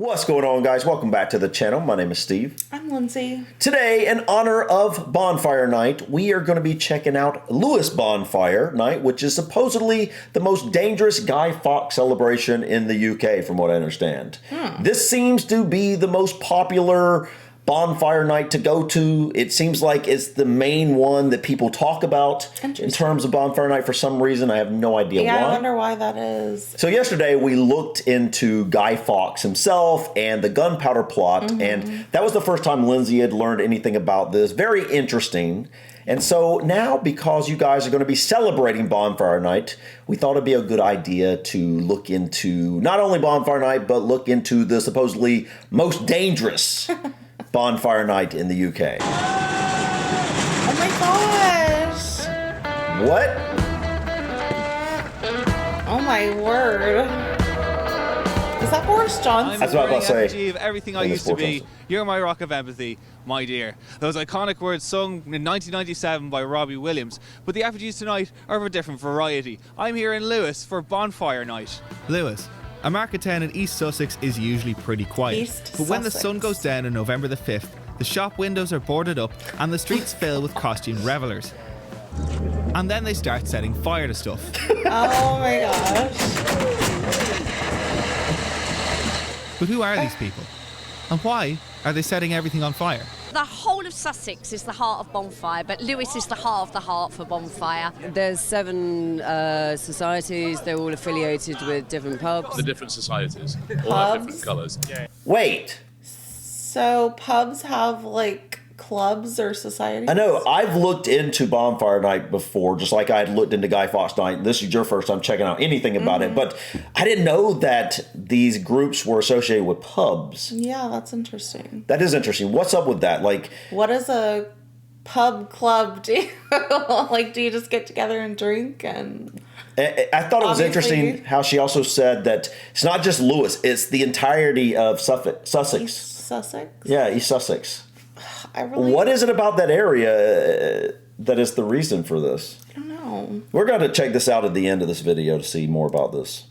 What's going on, guys? Welcome back to the channel. My name is Steve. I'm Lindsay. Today, in honor of Bonfire Night, we are going to be checking out Lewes Bonfire Night, which is supposedly the most dangerous Guy Fawkes celebration in the UK, from what I understand. This seems to be the most popular bonfire night to go to. It seems like it's the main one that people talk about in terms of bonfire night for some reason. I have no idea why. Yeah, I wonder why that is. So yesterday we looked into Guy Fawkes himself and the gunpowder plot, and that was the first time Lindsay had learned anything about this. Very interesting. And so now, because you guys are going to be celebrating Bonfire Night, we thought it'd be a good idea to look into not only Bonfire Night, but look into the supposedly most dangerous Bonfire Night in the UK. Oh my gosh. What? Oh my word. Is that Boris Johnson? That's what I was about to say. Of everything I used to be. You're my rock of empathy, my dear. Those iconic words sung in 1997 by Robbie Williams. But the effigies tonight are of a different variety. I'm here in Lewes for Bonfire Night. Lewes, a market town in East Sussex, is usually pretty quiet. But when the sun goes down on November the 5th, the shop windows are boarded up and the streets fill with costumed revellers. And then they start setting fire to stuff. Oh my gosh. But who are these people? And why are they setting everything on fire? The whole of Sussex is the heart of bonfire, but Lewes is the heart of the heart for bonfire. There's 7 societies. They're all affiliated with different pubs. The different societies, all have different colours. Wait. So pubs have like clubs or societies? I know, I've looked into Bonfire Night before, just like I had looked into Guy Fawkes Night. This is your first time checking out anything about it, but I didn't know that these groups were associated with pubs. Yeah, that's interesting. That is interesting. What's up with that? Like, what does a pub club do? Like, do you just get together and drink? And I thought it was interesting how she also said that it's not just Lewes, it's the entirety of Sussex. East Sussex? Yeah, East Sussex. Really, what is it about that area that is the reason for this? I don't know. We're going to check this out at the end of this video to see more about this.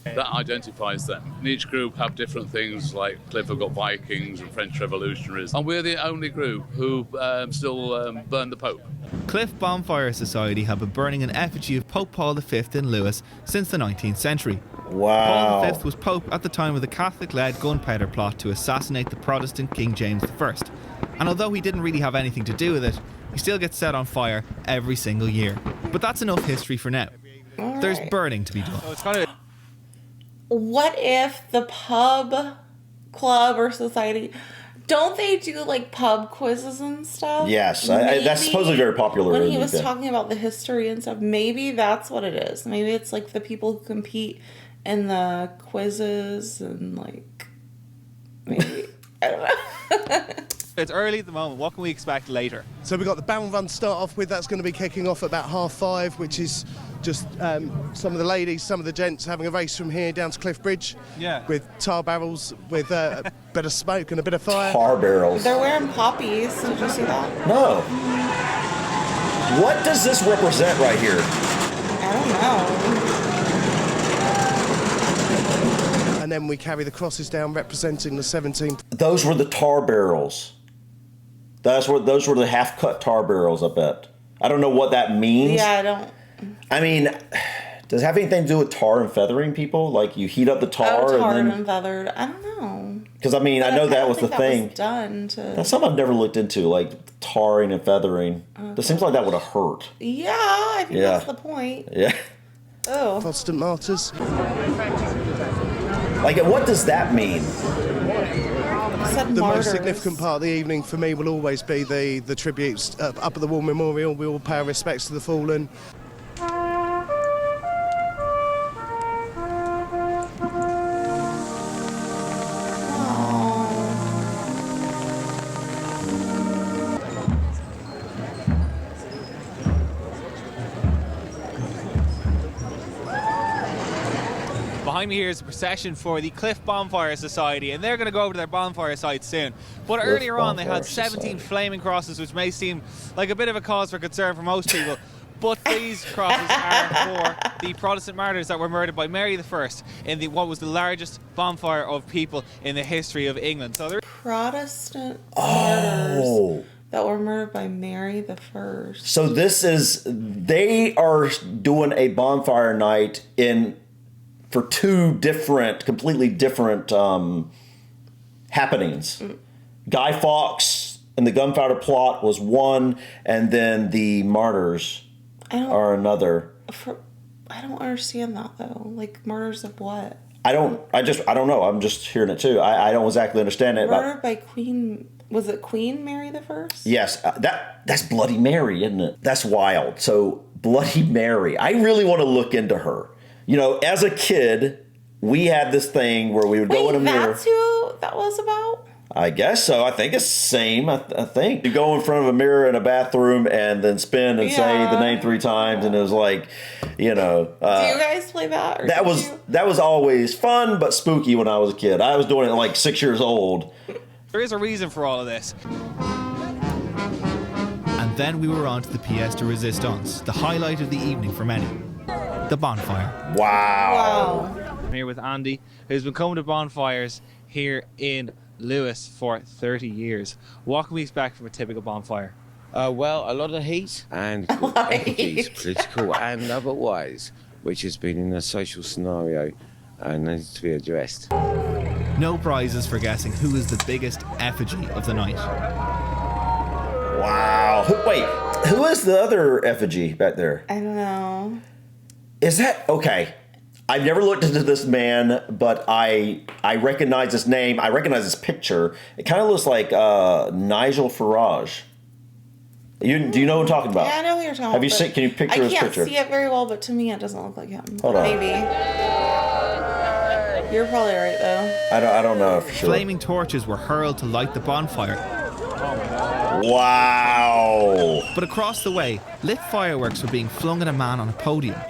That identifies them. And each group have different things, like Cliff have got Vikings and French revolutionaries. And we're the only group who still burn the Pope. Cliff Bonfire Society have been burning an effigy of Pope Paul V in Lewes since the 19th century. Wow. Paul V was Pope at the time of the Catholic-led gunpowder plot to assassinate the Protestant King James I. And although he didn't really have anything to do with it, he still gets set on fire every single year. But that's enough history for now. There's burning to be done. So it's kind of... What if the pub, club, or society, don't they do like pub quizzes and stuff? Yes, that's supposedly very popular. When he was talking about the history and stuff, maybe that's what it is. Maybe it's like the people who compete in the quizzes and like, maybe, I don't know. It's early at the moment. What can we expect later? So we've got the barrel run to start off with. That's going to be kicking off at about 5:30, which is just some of the ladies, some of the gents having a race from here down to Cliff Bridge. Yeah. With tar barrels, with a bit of smoke and a bit of fire. Tar barrels. They're wearing poppies. Did you see that? No. What does this represent right here? I don't know. And then we carry the crosses down representing the 17. Those were the tar barrels. Those were the half-cut tar barrels, I bet. I don't know what that means. Yeah, I don't. I mean, does it have anything to do with tar and feathering people? Like, you heat up the tar Tarred and and feathered. I don't know. Because, I mean, I know that was the thing. Was done to... That's something I've never looked into, like tarring and feathering. It seems like that would have hurt. Yeah, I think that's the point. Yeah. Oh. Protestant martyrs. Like, what does that mean? The most significant part of the evening for me will always be the tributes up at the War Memorial. We all pay our respects to the fallen. Behind me here is a procession for the Cliff Bonfire Society, and they're going to go over to their bonfire site soon. But earlier on, they had 17 flaming crosses, which may seem like a bit of a cause for concern for most people. But these crosses are for the Protestant martyrs that were murdered by Mary I in what was the largest bonfire of people in the history of England. So there Protestant martyrs that were murdered by Mary the First. So they are doing a bonfire night for two completely different happenings. Guy Fawkes and the gunpowder plot was one, and then the martyrs are another. I don't understand that though. Like martyrs of what? I don't know. I'm just hearing it too. I don't exactly understand it. Murdered by Queen. Was it Queen Mary the First? Yes, that's Bloody Mary, isn't it? That's wild. So Bloody Mary, I really want to look into her. You know, as a kid, we had this thing where we would go in a mirror. That's who that was about? I guess so. I think it's the same. I think you go in front of a mirror in a bathroom and then spin and say the name 3 times, and it was like, you know. Do you guys play that? Or that was always fun but spooky when I was a kid. I was doing it at like 6 years old. is a reason for all of this. And then we were on to the pièce de résistance, the highlight of the evening for many, the bonfire. Wow. I'm here with Andy, who's been coming to bonfires here in Lewes for 30 years. What can we expect from a typical bonfire? Well, a lot of heat and effigies, political and otherwise, which has been in a social scenario and needs to be addressed. No prizes for guessing who is the biggest effigy of the night. Wow. Who is the other effigy back there? I don't know. Is that okay? I've never looked into this man, but I recognize his name. I recognize his picture. It kind of looks like Nigel Farage. Do you know what I'm talking about? Yeah, I know who you're talking about. Have you seen? Can you picture his picture? I can't see it very well, but to me, it doesn't look like him. Hold on. Maybe. You're probably right, though. I don't know for sure. Flaming torches were hurled to light the bonfire. Wow. But across the way, lit fireworks were being flung at a man on a podium.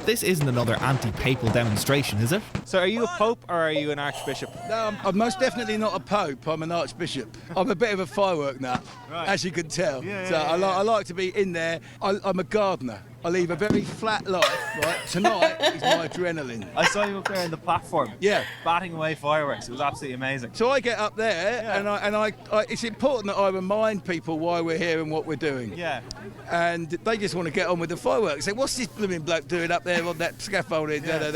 This isn't another anti-papal demonstration, is it? So are you a pope or are you an archbishop? No, I'm most definitely not a pope. I'm an archbishop. I'm a bit of a firework nut, as you can tell. I like to be in there. I'm a gardener. I leave a very flat life, right? Tonight is my adrenaline. I saw you up there in the platform. Yeah. Batting away fireworks. It was absolutely amazing. So I get up there, and I it's important that I remind people why we're here and what we're doing. Yeah. And they just want to get on with the fireworks. Say, what's this blooming bloke doing up there on that scaffolding? Yeah.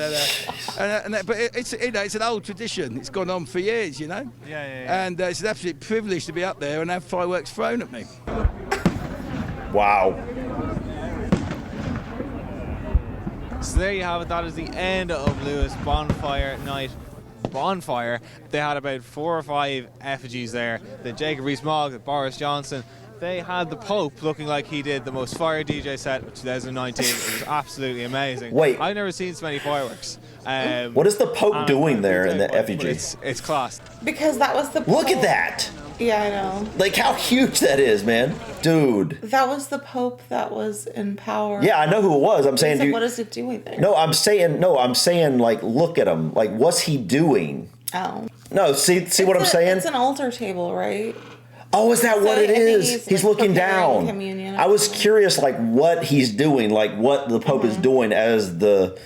But it's an old tradition. It's gone on for years, you know. Yeah. And it's an absolute privilege to be up there and have fireworks thrown at me. Wow. So there you have it. That is the end of Lewes Bonfire Night. Bonfire. They had about 4 or 5 effigies there. The Jacob Rees-Mogg, the Boris Johnson. They had the Pope looking like he did the most fire DJ set of 2019. It was absolutely amazing. Wait. I've never seen so many fireworks. What is the Pope doing there in the effigy? It's class. Because that was the Pope. Look at that. Yeah, I know. Like how huge that is, man. Dude. That was the Pope that was in power. Yeah, I know who it was. I'm saying, what is it doing there? No, I'm saying, like, look at him. Like, what's he doing? Oh. No, see what I'm saying? It's an altar table, right? Oh, is that what it is? He's like looking down. Communion. I was curious, like, what he's doing, like, what the Pope is doing as the,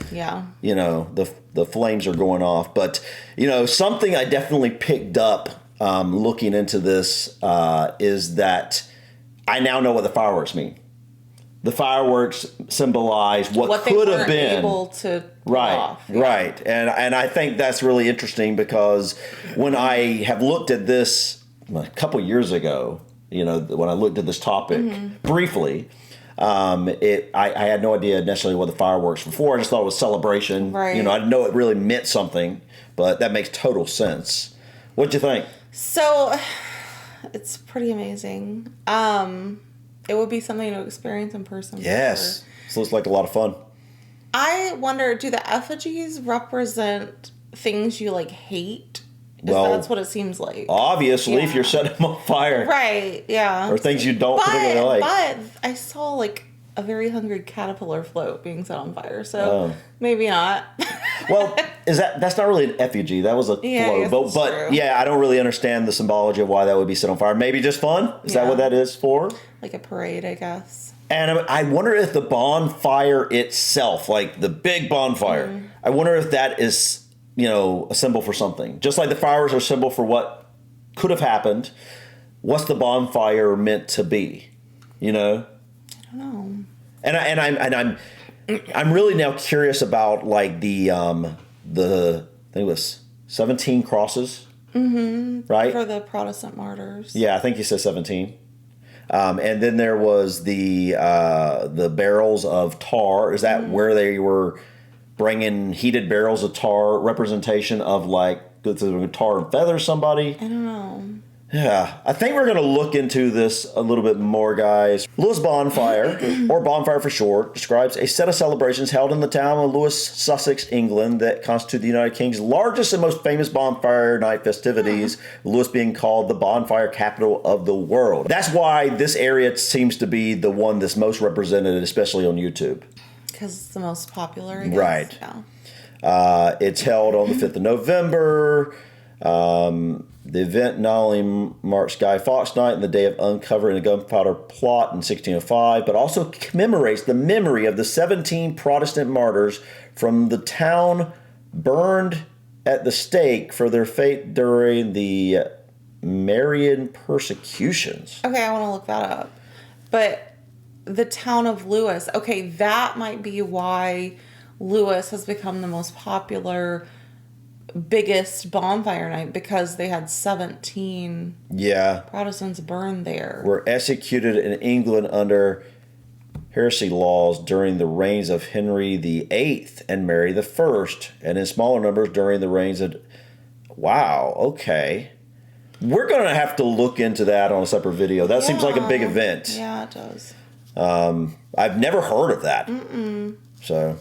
you know, the flames are going off. But, you know, something I definitely picked up looking into this is that I now know what the fireworks mean. The fireworks symbolize what could have been able to right, off. Right, and I think that's really interesting because when I have looked at this a couple years ago, you know, when I looked at this topic briefly, I had no idea necessarily what the fireworks were for. I just thought it was celebration. Right. You know, I didn't know it really meant something, but that makes total sense. What'd you think? So, it's pretty amazing. It would be something to experience in person. Yes. This looks like a lot of fun. I wonder, do the effigies represent things you, like, hate? Well, that's what it seems like. Obviously, if you're setting them on fire. Right, yeah. Or things you don't particularly like. But I saw, like, a very hungry caterpillar float being set on fire, so maybe not. Well, that's not really an effigy. That was a float. But yeah, I don't really understand the symbology of why that would be set on fire. Maybe just fun? Is that what that is for? Like a parade, I guess. And I wonder if the bonfire itself, like the big bonfire, I wonder if that is, a symbol for something. Just like the fireworks are a symbol for what could have happened, what's the bonfire meant to be? I don't know. And I'm really now curious about like the I think it was 17 crosses, right? For the Protestant martyrs. Yeah, I think he said 17. And then there was the barrels of tar. Is that where they were bringing heated barrels of tar, representation of like tar and feather somebody? I don't know. Yeah, I think we're going to look into this a little bit more, guys. Lewes Bonfire, or Bonfire for short, describes a set of celebrations held in the town of Lewes, Sussex, England, that constitute the United Kingdom's largest and most famous bonfire night festivities, Lewes being called the bonfire capital of the world. That's why this area seems to be the one that's most represented, especially on YouTube. Because it's the most popular, I guess. Right. Yeah. It's held on the 5th of November. The event not only marks Guy Fawkes Night and the day of uncovering the gunpowder plot in 1605, but also commemorates the memory of the 17 Protestant martyrs from the town burned at the stake for their fate during the Marian persecutions. Okay, I want to look that up. But the town of Lewes, okay, that might be why Lewes has become the most popular, biggest bonfire night, because they had 17 Protestants burned there. Were executed in England under heresy laws during the reigns of Henry VIII and Mary I, and in smaller numbers during the reigns of... Wow, okay. We're going to have to look into that on a separate video. That seems like a big event. Yeah, it does. I've never heard of that. So...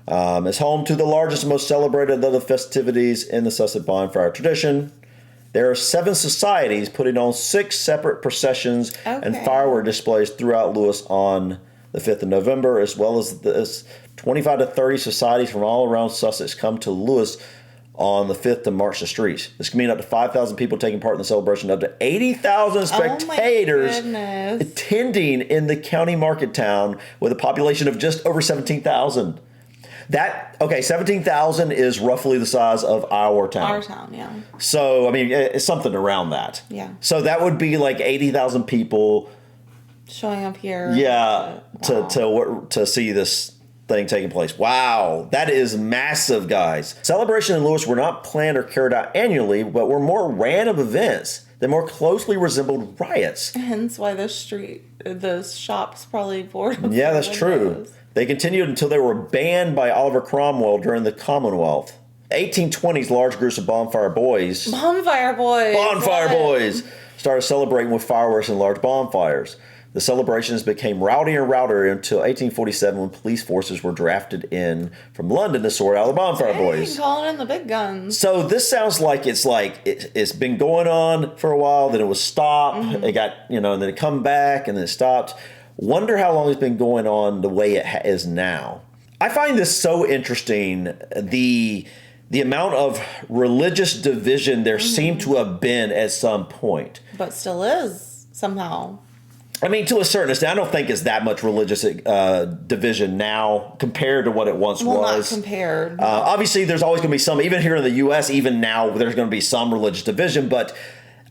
it's home to the largest and most celebrated of the festivities in the Sussex bonfire tradition. There are 7 societies putting on 6 separate processions and firework displays throughout Lewes on the 5th of November, as well as this 25 to 30 societies from all around Sussex come to Lewes on the 5th to march the streets. This can mean up to 5,000 people taking part in the celebration, up to 80,000 spectators attending in the county market town with a population of just over 17,000. 17,000 is roughly the size of our town. Our town, yeah. So, I mean, it's something around that. Yeah. So that would be like 80,000 people showing up here. Yeah, to see this thing taking place. Wow, that is massive, guys. Celebrations in Lewes were not planned or carried out annually, but were more random events that more closely resembled riots. Hence why the shops probably boarded. Yeah, that's true. They continued until they were banned by Oliver Cromwell during the Commonwealth. 1820s, large groups of bonfire boys started celebrating with fireworks and large bonfires. The celebrations became rowdier and rowdier until 1847, when police forces were drafted in from London to sort out the bonfire boys. Calling in the big guns. So this sounds like it's been going on for a while, then it was stopped, it got, and then it come back, and then it stopped. Wonder how long it's been going on the way it is now. I find this so interesting. The amount of religious division there seemed to have been at some point. But still is, somehow. I mean, to a certain extent, I don't think it's that much religious division now compared to what it once was. Well, not compared. Obviously, there's always going to be some, even here in the U.S., even now, there's going to be some religious division, but...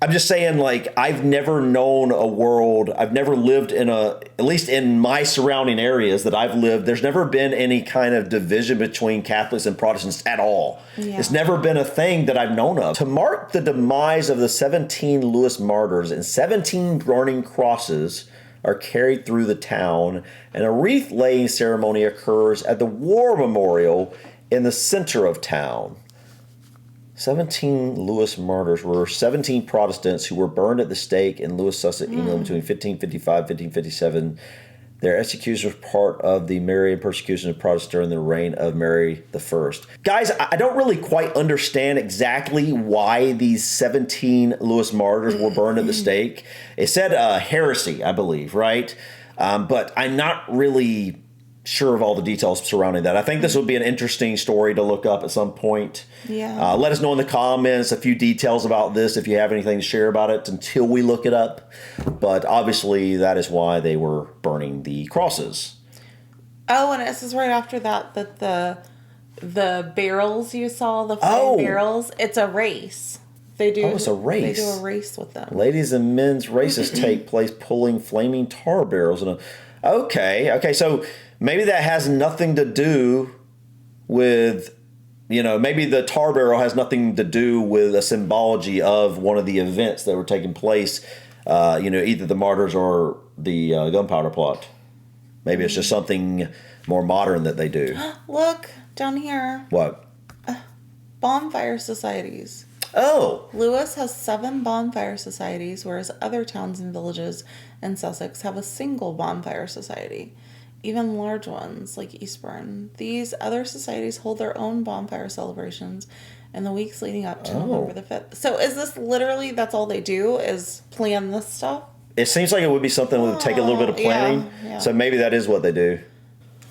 I'm just saying, like, I've never known a world, I've never lived at least in my surrounding areas that I've lived, there's never been any kind of division between Catholics and Protestants at all. Yeah. It's never been a thing that I've known of. To mark the demise of the 17 Lewes martyrs, and 17 burning crosses are carried through the town, and a wreath-laying ceremony occurs at the War Memorial in the center of town. 17 Lewes martyrs were 17 Protestants who were burned at the stake in Lewes, Sussex, England between 1555 and 1557. Their execution was part of the Marian persecution of Protestants during the reign of Mary I. Guys, I don't really quite understand exactly why these 17 Lewes martyrs were burned at the stake. It said heresy, I believe, right? But I'm not really sure of all the details surrounding that. I think this would be an interesting story to look up at some point. Yeah. Let us know in the comments a few details about this if you have anything to share about it until we look it up. But obviously, that is why they were burning the crosses. Oh, and it says right after that the barrels you saw, the flame barrels, it's a race. They do. Oh, it's a race. They do a race with them. Ladies and men's races take place pulling flaming tar barrels. Okay, so maybe that has nothing to do with, maybe the tar barrel has nothing to do with a symbology of one of the events that were taking place, either the martyrs or the gunpowder plot. Maybe it's just something more modern that they do. Look, down here. What? Bonfire societies. Oh. Lewes has 7 bonfire societies, whereas other towns and villages in Sussex have a single bonfire society. Even large ones like Eastbourne. These other societies hold their own bonfire celebrations in the weeks leading up to November the 5th. So is this literally, that's all they do, is plan this stuff? It seems like it would be something that would take a little bit of planning. Yeah. So maybe that is what they do.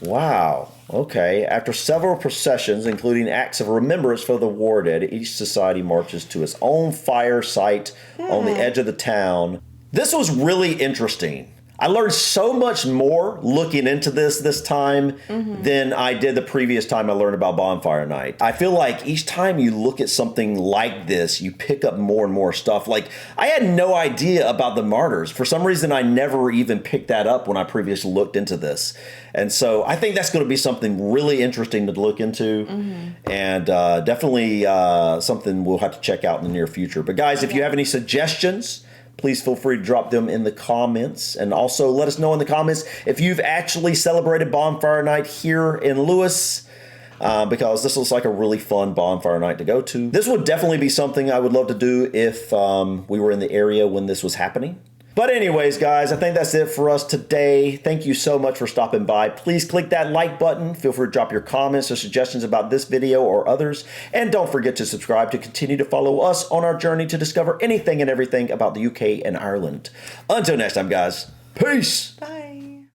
Wow. Okay. After several processions, including acts of remembrance for the war dead, each society marches to its own fire site on the edge of the town. This was really interesting. I learned so much more looking into this time than I did the previous time I learned about Bonfire Night. I feel like each time you look at something like this, you pick up more and more stuff. Like, I had no idea about the martyrs. For some reason, I never even picked that up when I previously looked into this. And so I think that's going to be something really interesting to look into, and definitely something we'll have to check out in the near future. But guys, if you have any suggestions, please feel free to drop them in the comments. And also let us know in the comments if you've actually celebrated Bonfire Night here in Lewes, because this looks like a really fun bonfire night to go to. This would definitely be something I would love to do if we were in the area when this was happening. But anyways, guys, I think that's it for us today. Thank you so much for stopping by. Please click that like button. Feel free to drop your comments or suggestions about this video or others. And don't forget to subscribe to continue to follow us on our journey to discover anything and everything about the UK and Ireland. Until next time, guys. Peace. Bye.